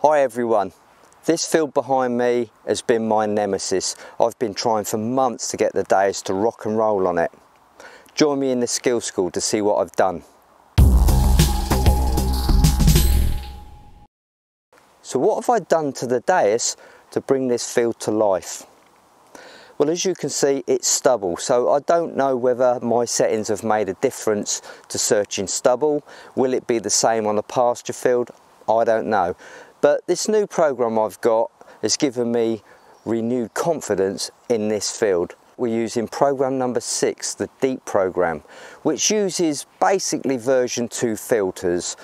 Hi everyone, this field behind me has been my nemesis. I've been trying for months to get the Deus to rock and roll on it. Join me in the skill school to see what I've done. So what have I done to the Deus to bring this field to life? Well, as you can see, it's stubble, so I don't know whether my settings have made a difference to searching stubble. Will it be the same on a pasture field? I don't know. But this new program I've got has given me renewed confidence in this field. We're using program number 6, the Deep program, which uses basically version 2 filters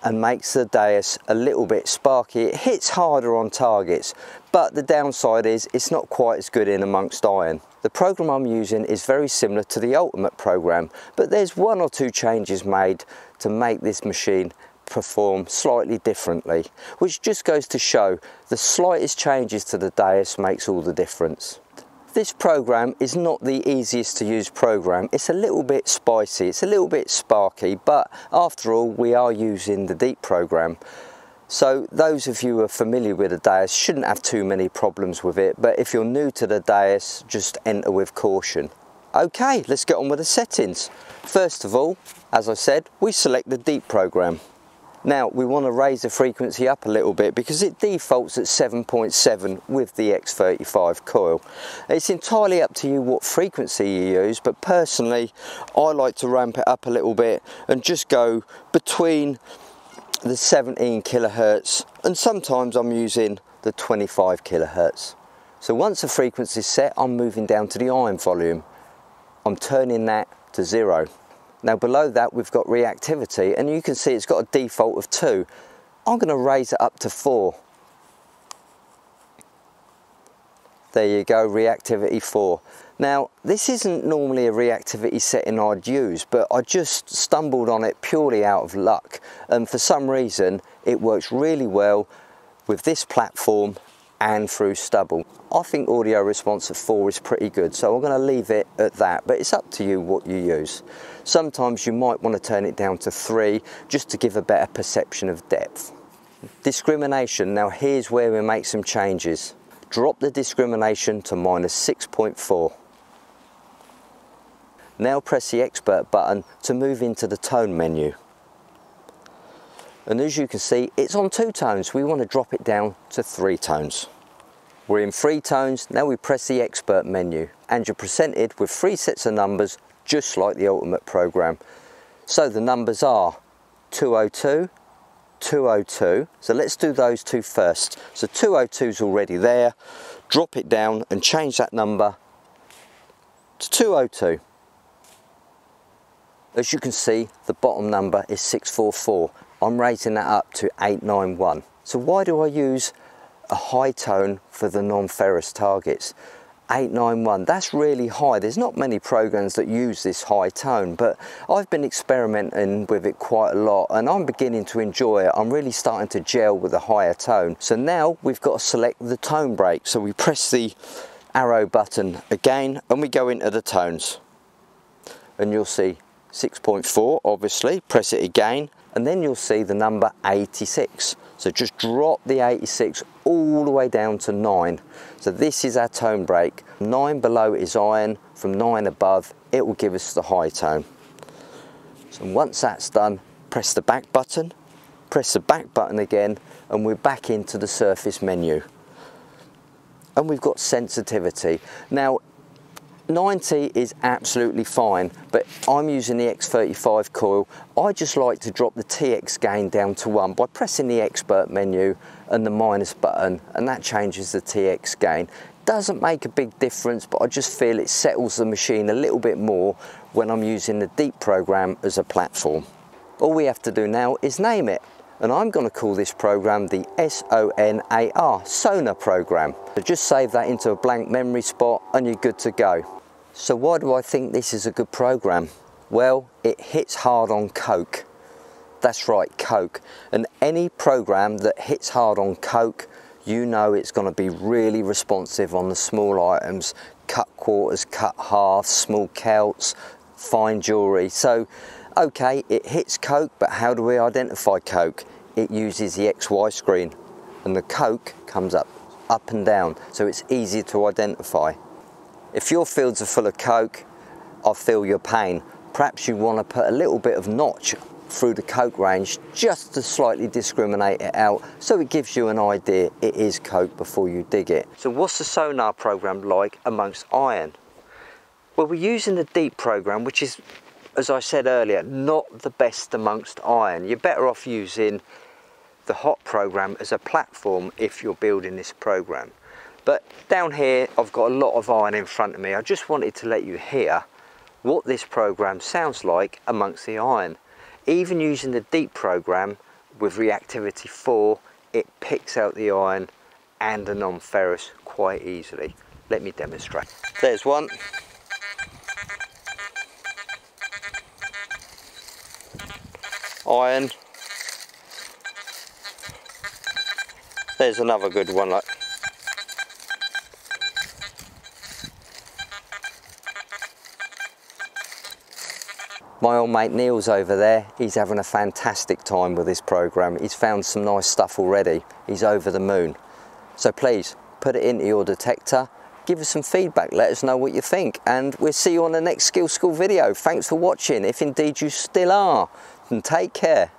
and makes the Deus a little bit sparky. It hits harder on targets, but the downside is it's not quite as good in amongst iron. The program I'm using is very similar to the Ultimate program, but there's 1 or 2 changes made to make this machine perform slightly differently, which just goes to show the slightest changes to the Deus makes all the difference. This program is not the easiest to use program. It's a little bit spicy, it's a little bit sparky, but after all we are using the Deep program. So those of you who are familiar with the Deus shouldn't have too many problems with it, but if you're new to the Deus, just enter with caution. Okay, let's get on with the settings. First of all, as I said, we select the Deep program. Now we want to raise the frequency up a little bit because it defaults at 7.7 with the X35 coil. It's entirely up to you what frequency you use, but personally I like to ramp it up a little bit and just go between the 17 kilohertz and sometimes I'm using the 25 kilohertz. So once the frequency is set, I'm moving down to the iron volume. I'm turning that to 0. Now below that we've got reactivity, and you can see it's got a default of 2. I'm going to raise it up to 4. There you go, reactivity 4. Now this isn't normally a reactivity setting I'd use, but I just stumbled on it purely out of luck, and for some reason it works really well with this platform and through stubble. I think audio response at 4 is pretty good, so I'm going to leave it at that, but it's up to you what you use. Sometimes you might want to turn it down to 3 just to give a better perception of depth. Discrimination, now here's where we make some changes. Drop the discrimination to -6.4. Now press the expert button to move into the tone menu. And as you can see, it's on 2 tones. We want to drop it down to 3 tones. We're in 3 tones, now we press the expert menu and you're presented with 3 sets of numbers just like the Ultimate program. So the numbers are 202, 202, so let's do those 2 first. So 202 is already there, drop it down and change that number to 202. As you can see, the bottom number is 644. I'm raising that up to 891. So why do I use a high tone for the non-ferrous targets? 891, that's really high. There's not many programs that use this high tone, but I've been experimenting with it quite a lot and I'm beginning to enjoy it. I'm really starting to gel with a higher tone. So now we've got to select the tone break. So we press the arrow button again and we go into the tones. And you'll see 6.4, obviously, press it again, and then you'll see the number 86. So just drop the 86 all the way down to 9. So this is our tone break. 9 below is iron, from 9 above it will give us the high tone. So once that's done, press the back button, press the back button again, and we're back into the surface menu. And we've got sensitivity. Now 90 is absolutely fine, but I'm using the X35 coil. I just like to drop the TX gain down to 1 by pressing the expert menu and the minus button, and that changes the TX gain. Doesn't make a big difference, but I just feel it settles the machine a little bit more when I'm using the Deep program as a platform. All we have to do now is name it, and I'm going to call this program the Sonar program. So just save that into a blank memory spot and you're good to go. So why do I think this is a good program? Well, it hits hard on coke. That's right, coke. And any program that hits hard on coke, you know it's going to be really responsive on the small items, cut quarters, cut halves, small celts, fine jewellery. So okay, it hits coke, but how do we identify coke? It uses the XY screen. and the coke comes up and down, so it's easy to identify. If your fields are full of coke, I feel your pain. Perhaps you want to put a little bit of notch through the coke range just to slightly discriminate it out, so it gives you an idea it is coke before you dig it. So what's the sonar program like amongst iron? Well, we're using the deep program, which is, as I said earlier, not the best amongst iron. You're better off using the hot program as a platform if you're building this program. But down here I've got a lot of iron in front of me. I just wanted to let you hear what this program sounds like amongst the iron. Even using the deep program with reactivity 4, it picks out the iron and the non-ferrous quite easily. Let me demonstrate. There's one. Iron. There's another good one. Like. My old mate Neil's over there. He's having a fantastic time with this program. He's found some nice stuff already. He's over the moon. So please put it into your detector. Give us some feedback. Let us know what you think. And we'll see you on the next Skill School video. Thanks for watching, if indeed you still are. And take care.